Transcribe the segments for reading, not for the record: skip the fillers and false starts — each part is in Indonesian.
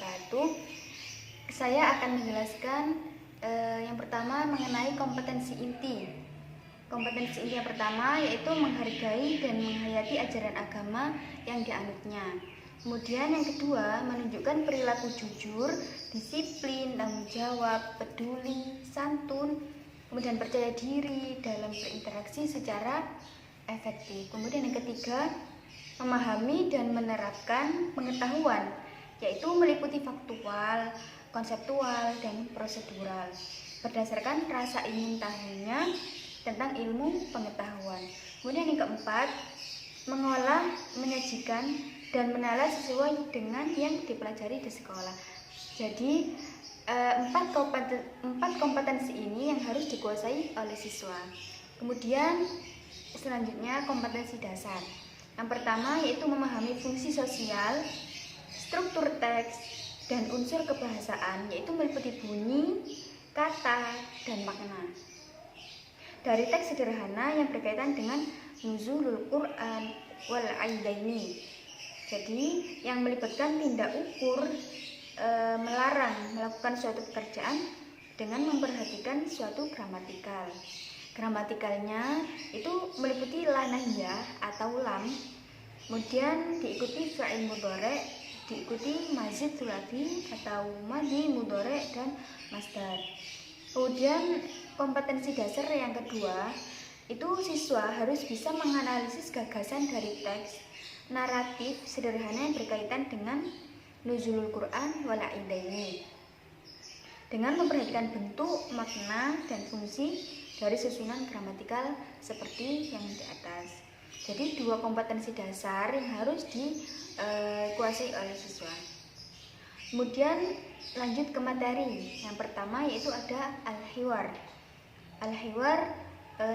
wabarakatuh. Saya akan menjelaskan yang pertama mengenai kompetensi inti. Kompetensi inti yang pertama yaitu menghargai dan menghayati ajaran agama yang dianutnya. Kemudian yang kedua, menunjukkan perilaku jujur, disiplin, tanggung jawab, peduli, santun, kemudian percaya diri dalam berinteraksi secara efektif. Kemudian yang ketiga, memahami dan menerapkan pengetahuan, yaitu meliputi faktual, konseptual, dan prosedural berdasarkan rasa ingin tahunya tentang ilmu pengetahuan. Kemudian yang keempat, mengolah, menyajikan, dan menalar sesuai dengan yang dipelajari di sekolah. Jadi empat kompetensi ini yang harus dikuasai oleh siswa. Kemudian selanjutnya kompetensi dasar. Yang pertama yaitu memahami fungsi sosial, struktur teks, dan unsur kebahasaan, yaitu meliputi bunyi, kata, dan makna. Dari teks sederhana yang berkaitan dengan nuzulul Quran wal aidaini. Jadi yang melibatkan tindak ukur melarang melakukan suatu pekerjaan dengan memperhatikan suatu gramatikal. Gramatikalnya itu meliputi la nahiyah atau lam, kemudian diikuti fa'il mudhari', diikuti mazid sulasi atau madhi mudhari' dan masdar. Kemudian kompetensi dasar yang kedua itu siswa harus bisa menganalisis gagasan dari teks naratif sederhana yang berkaitan dengan nuzulul Quran wal aidaini dengan memperhatikan bentuk, makna, dan fungsi dari susunan gramatikal seperti yang di atas. Jadi dua kompetensi dasar yang harus dikuasai oleh siswa. Kemudian lanjut ke materi. Yang pertama yaitu ada al-hiwar. Al-hiwar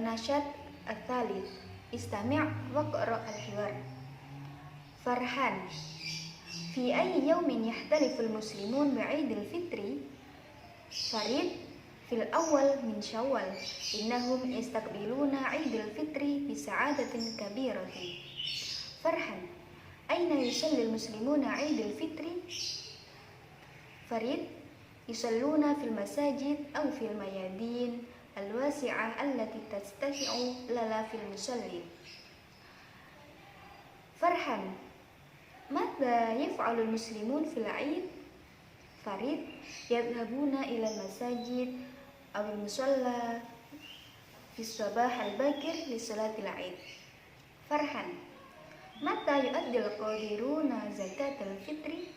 nasyad al-thalith. Istami' waqra' al-hiwar. Farhan. Fi ayyi yawmin yahtaliful muslimun bi'idil fitri? Farid fil awal min syawal. Innahum yastaqbiluna 'idul fitri bi sa'adatin kabiratin. Farhan. Aina yusallil muslimuna 'idul fitri? Farid yusalluna fil masajid aw fil mayadin al-wasi'ah allati tastati'u lala fil musallin. Farhan, madza yaf'alul muslimun fil 'id? Farid yadhhabuna ila masajid aw musalla fi sabah al-bakir li salatil 'id. Farhan, mata yu'addil qadiruna zakatal fitri?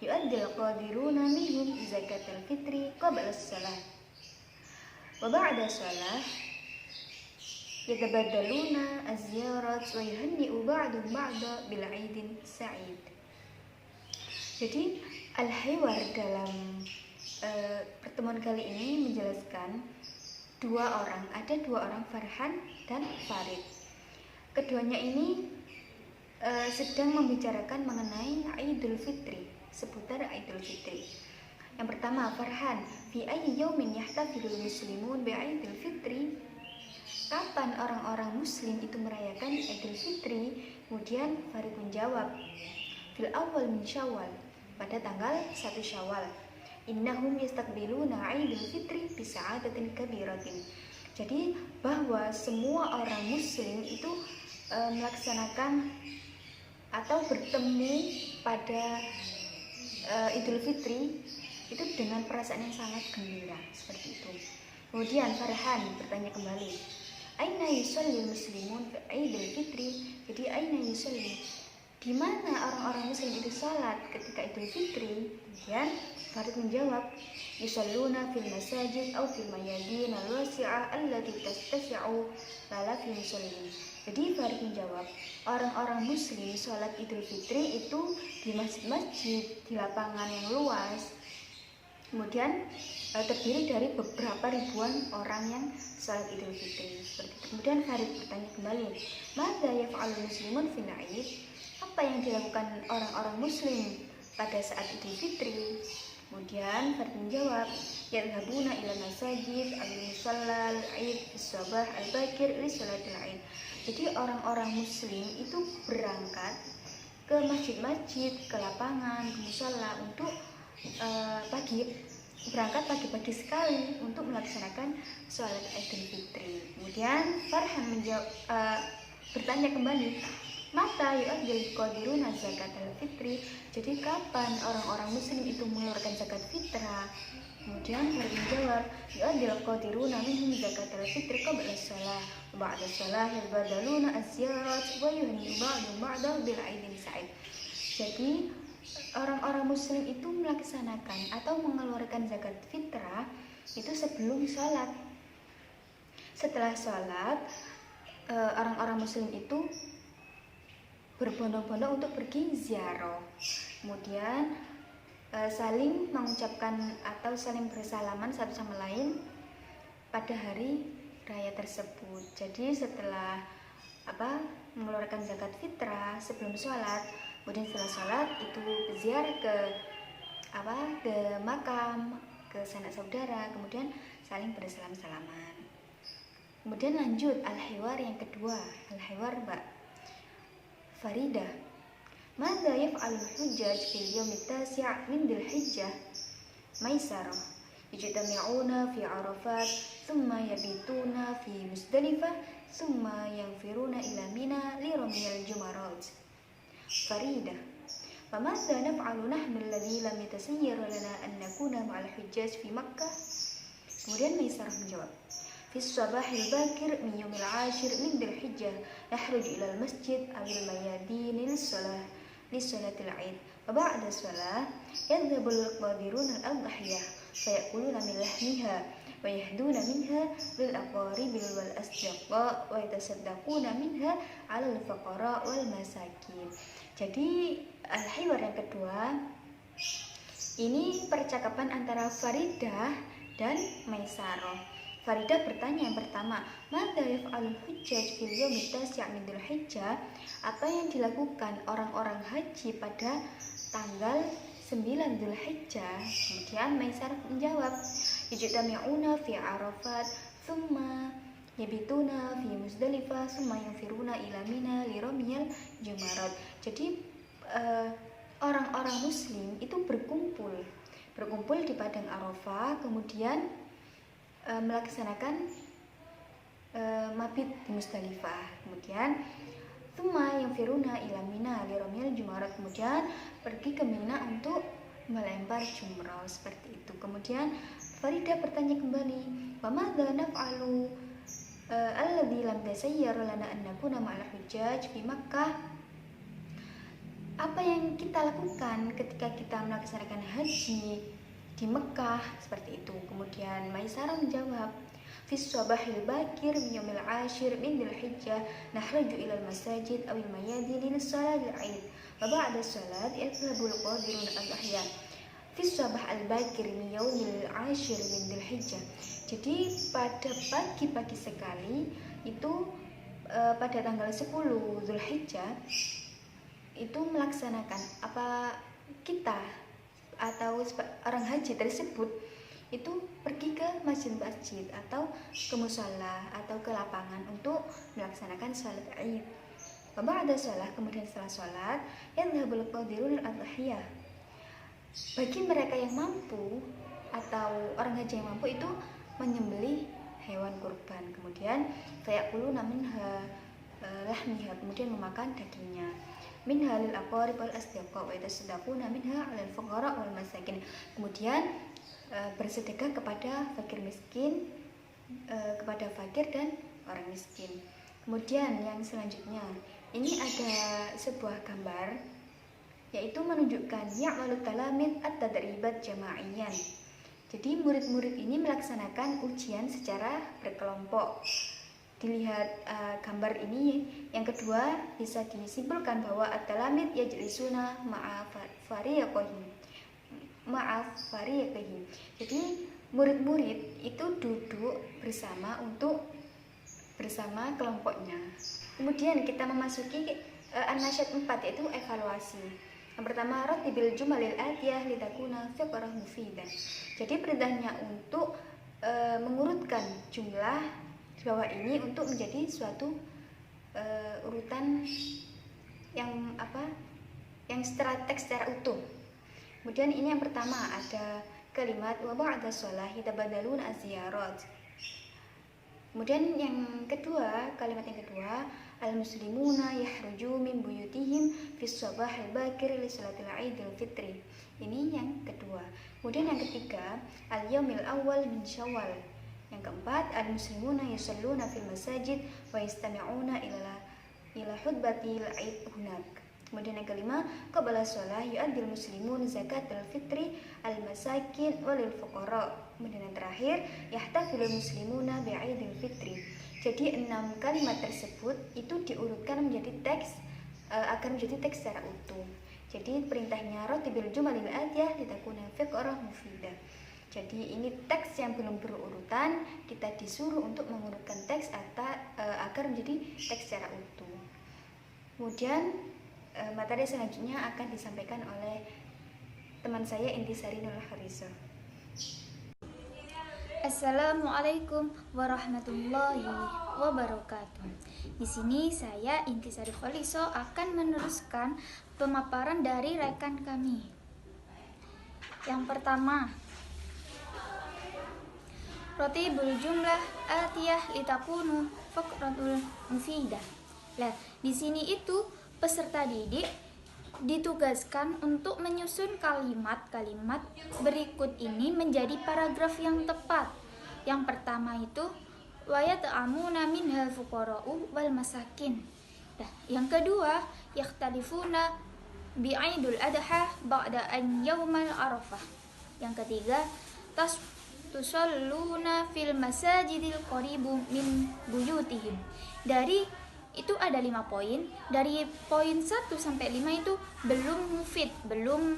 Yu'addil qadiruna minhum zakatal fitri qabla as-salah wa ba'da salah yatabadaluna az-ziyarat wa yuhanni'u ba'dhum ba'da bil 'idin sa'id. Jadi al-hiwar dalam pertemuan kali ini menjelaskan ada dua orang Farhan dan Farid. Keduanya ini sedang membicarakan mengenai Idul Fitri, seputar Idul Fitri. Yang pertama, Farhan, fi ayyi yaumin yahtafilul muslimun bi Idul Fitri? Kapan orang-orang muslim itu merayakan Idul Fitri? Kemudian Farid menjawab, fil awal min syawal, pada tanggal 1 Syawal. Innahum yastaqbiluna 'idul fitri bi sa'adatin kabiratin. Jadi bahwa semua orang muslim itu melaksanakan atau bertemu pada Idul Fitri itu dengan perasaan yang sangat gembira, seperti itu. Kemudian Farhan bertanya kembali, aina yusallil muslimun fi Idul Fitri? Jadi aina yusalli, di mana orang-orang muslim itu salat ketika Idul Fitri? Kemudian Farid menjawab, yusalluna fil masajid aw fil mayadin al-wasi'ah allati tastasi'u lala fil musallin. Jadi Farid menjawab, orang-orang muslim salat Idul Fitri itu di masjid-masjid, di lapangan yang luas. Kemudian terdiri dari beberapa ribuan orang yang salat Idul Fitri. Kemudian Farid bertanya kembali, madza yaf'alul muslimun fil 'id? Apa yang dilakukan orang-orang muslim pada saat Idul Fitri? Kemudian Farid menjawab, yadhhabuna ila masajid al-musalla al-'id bis-sabah al-bakir li salatil 'id. Jadi orang-orang muslim itu berangkat ke masjid-masjid, ke lapangan, ke musala untuk berangkat pagi-pagi sekali untuk melaksanakan sholat Idul Fitri. Kemudian Farhan bertanya kembali, mata yu'addil qadiruna zakatul fitri, jadi kapan orang-orang muslim itu mengeluarkan zakat fitrah? Kemudian Farhan menjawab, yu'addil qadiruna minhum zakatul fitri qabla shalah wa ba'da shalah yabadaluna az-ziyarat wa yuhanni ba'du ba'da bil aidin sa'id. Jadi orang-orang muslim itu melaksanakan atau mengeluarkan zakat fitrah itu sebelum sholat. Setelah sholat, orang-orang muslim itu berbondong-bondong untuk pergi ziarah. Kemudian saling mengucapkan atau saling bersalaman satu sama lain pada hari raya tersebut. Jadi setelah mengeluarkan zakat fitrah sebelum sholat, kemudian setelah sholat itu berziarah ke makam, ke sanak saudara, kemudian saling bersalam-salaman. Kemudian lanjut al-hiwar yang kedua, al-hiwar Mbak Faridah. Madza yaf'alul hujjaj fil yawmi at-tasi' min dzulhijjah? Maisarah. Yajtami'una fi Arafat, thumma yabituna fi Musdalifah, thumma yanfiruna ila Mina li ramyil jumarat. Faridah. Famadza naf'alu nahnu alladhi lam yatasayyar lana an nakuna ma'al hujjaj fi Makkah? Kemudian Maisarah menjawab, في الصباح الباكر من يوم العاشر من ذي الحجة نخرج إلى المسجد أو الميادين لصلاة العيد وبعد الصلاة يذهب القادرون الأضحية فيأكلون من لحمها ويهدون منها للأقارب والأصدقاء ويتصدقون منها على الفقراء والمساكين. Jadi al-hiwar yang kedua ini percakapan antara Faridah dan Maisarah. Faridah bertanya yang pertama, madza yaf'alul hujjaj fil yaumi at-tasi' min dzulhijjah? Apa yang dilakukan orang-orang haji pada tanggal 9 Dzulhijjah? Kemudian Maisarah menjawab, yajtami'una fi Arafat, thumma yabituna fi Musdalifah, thumma yanfiruna ila Mina li ramyil jumarat. Jadi orang-orang muslim itu berkumpul di padang Arafah, kemudian melaksanakan mabit di Musdalifah. Kemudian thumma yanfiruna ila Mina li ramyil jumarat, kemudian pergi ke Mina untuk melempar jumrah, seperti itu. Kemudian Faridah bertanya kembali, wa madza naf'alu alladzi lam tasayyar lana an nakuna ma'al hujjaj fi Makkah? Apa yang kita lakukan ketika kita melaksanakan haji di Mekah, seperti itu. Kemudian Maisarah menjawab, fi sabahil bakir min yaumil ashir min dzulhijjah nakhruju ilal masajid awil mayadin lis-salatil 'id wa ba'da salat yadhhabul qadirun al-ahya fi sabah al-bakir min yaumil ashir min dzulhijjah. Jadi pada pagi-pagi sekali itu pada tanggal 10 Dzulhijjah itu melaksanakan kita atau orang haji tersebut itu pergi ke masjid-masjid atau ke musala atau ke lapangan untuk melaksanakan salat Id. Ba'da shalah, kemudian setelah salat, yadhhabul qadirun al-adhiyah. Bagi mereka yang mampu atau orang haji yang mampu itu menyembelih hewan kurban, kemudian fayaquluna minha lahmiha, kemudian memakan dagingnya. Minha lil aqarib wal asdiqa wa yatasaddaquna minha 'alal fuqara wal masakin. Kemudian bersedekah kepada fakir miskin, kepada fakir dan orang miskin. Kemudian yang selanjutnya, ini ada sebuah gambar yaitu menunjukkan ya'malu talamid at-tadribat jama'iyyan. Jadi murid-murid ini melaksanakan ujian secara berkelompok. Dilihat gambar ini, yang kedua bisa disimpulkan bahwa at-talamid yajlisuna ma'a fariqihim. Jadi murid-murid itu duduk bersama kelompoknya. Kemudian kita memasuki an-nasyad 4, yaitu evaluasi. Yang pertama, ratibil jumalil atiyah litakuna fiqrah mufidah. Jadi perintahnya untuk mengurutkan jumlah di bawah ini untuk menjadi suatu urutan yang yang setelah teks secara utuh. Kemudian ini yang pertama ada kalimat wa ba'da shalah yatabadaluna az-ziyarat. Kemudian yang kedua, kalimat yang kedua, al-muslimuna yahruju min buyutihim fis sabahil bakir li salatil Idul Fitri. Ini yang kedua. Kemudian yang ketiga, al-yaumil awal min Syawal. Yang keempat, al-muslimuna yusalluna fil masajid wa yastami'una ila hutbatil Id hunak. Kemudian yang kelima, qabla shalah yu'addil muslimun zakatul fitri al-masakin walil fuqara. Kemudian yang terakhir, yahtafilul muslimuna bi'idil fitri. Jadi 6 kalimat tersebut itu diurutkan menjadi teks agar menjadi teks secara utuh. Jadi perintahnya ratibil jumalil atiyah litakuna fiqrah mufidah. Jadi ini teks yang belum berurutan, kita disuruh untuk mengurutkan teks agar menjadi teks secara utuh. Kemudian materi selanjutnya akan disampaikan oleh teman saya Intisari Nur Harisah. Assalamualaikum warahmatullahi wabarakatuh. Di sini saya Intisari Kholiso akan meneruskan pemaparan dari rekan kami. Yang pertama, rotibul jumlah atiyah litakunu faqratul mufidah. Nah, di sini itu peserta didik ditugaskan untuk menyusun kalimat-kalimat berikut ini menjadi paragraf yang tepat. Yang pertama itu wa yat'amuna minhal fuqara'u wal masakin. Nah, yang kedua yakhtalifuna bi'idul adha ba'da an yaumal arafah. Yang ketiga tusalluna fil masajidil qaribu min buyutihim. Dari itu ada 5 poin. Dari poin 1 sampai 5 itu belum mufid, belum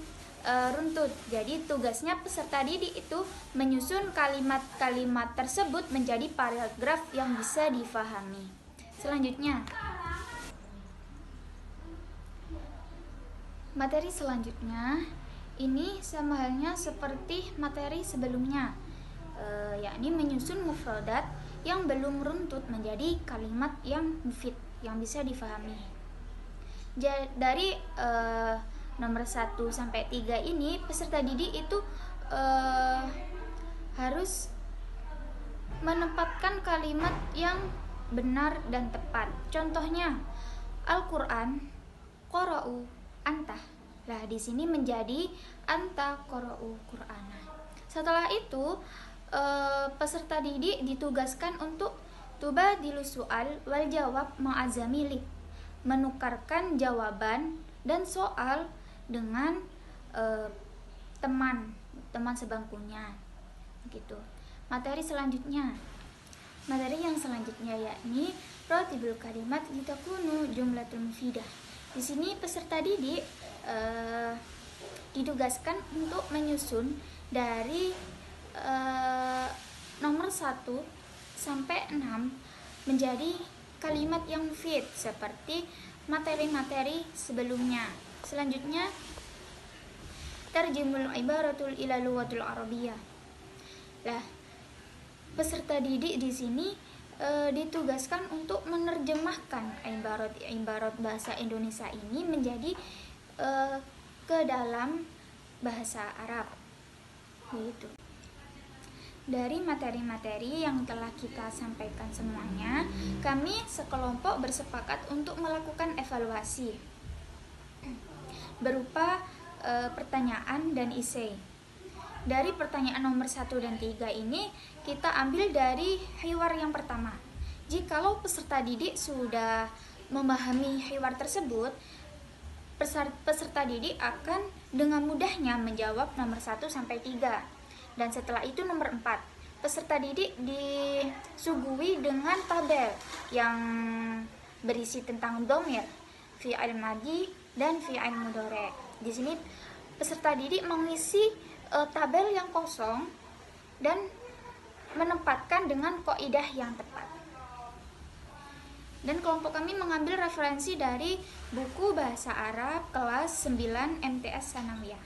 runtut. Jadi tugasnya peserta didik itu menyusun kalimat-kalimat tersebut menjadi paragraf yang bisa difahami. Selanjutnya, materi selanjutnya ini sama halnya seperti materi sebelumnya, yakni menyusun mufradat yang belum runtut menjadi kalimat yang mufid, yang bisa difahami. Dari nomor 1 sampai 3 ini peserta didik itu harus menempatkan kalimat yang benar dan tepat. Contohnya Al-Qur'an qara'u anta. Nah, di sini menjadi anta qara'u Qur'ana. Setelah itu peserta didik ditugaskan untuk tubadilus su'al wal jawab ma'azamili, menukarkan jawaban dan soal dengan teman sebangkunya gitu. Materi yang selanjutnya yakni ratibul kalimat litakunu jumlatul mufidah. Di sini peserta didik ditugaskan untuk menyusun dari nomor 1 sampai 6 menjadi kalimat yang mufid seperti materi-materi sebelumnya. Selanjutnya, tarjimul ibaratul ila lughatul arabiyyah. Lah, peserta didik di sini ditugaskan untuk menerjemahkan ibarat bahasa Indonesia ini menjadi ke dalam bahasa Arab. Begitu. Dari materi-materi yang telah kita sampaikan semuanya, kami sekelompok bersepakat untuk melakukan evaluasi berupa pertanyaan dan esai. Dari pertanyaan nomor 1 dan 3 ini kita ambil dari hiwar yang pertama. Jikalau peserta didik sudah memahami hiwar tersebut, peserta didik akan dengan mudahnya menjawab nomor 1 sampai 3. Dan setelah itu nomor 4, peserta didik disuguhi dengan tabel yang berisi tentang dhamir, fi'il madhi dan fi'il mudhari'. Di sini peserta didik mengisi tabel yang kosong dan menempatkan dengan kaidah yang tepat. Dan kelompok kami mengambil referensi dari buku Bahasa Arab kelas 9 MTS Sanawiyah.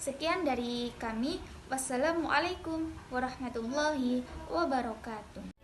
Sekian dari kami. Wassalamualaikum warahmatullahi wabarakatuh.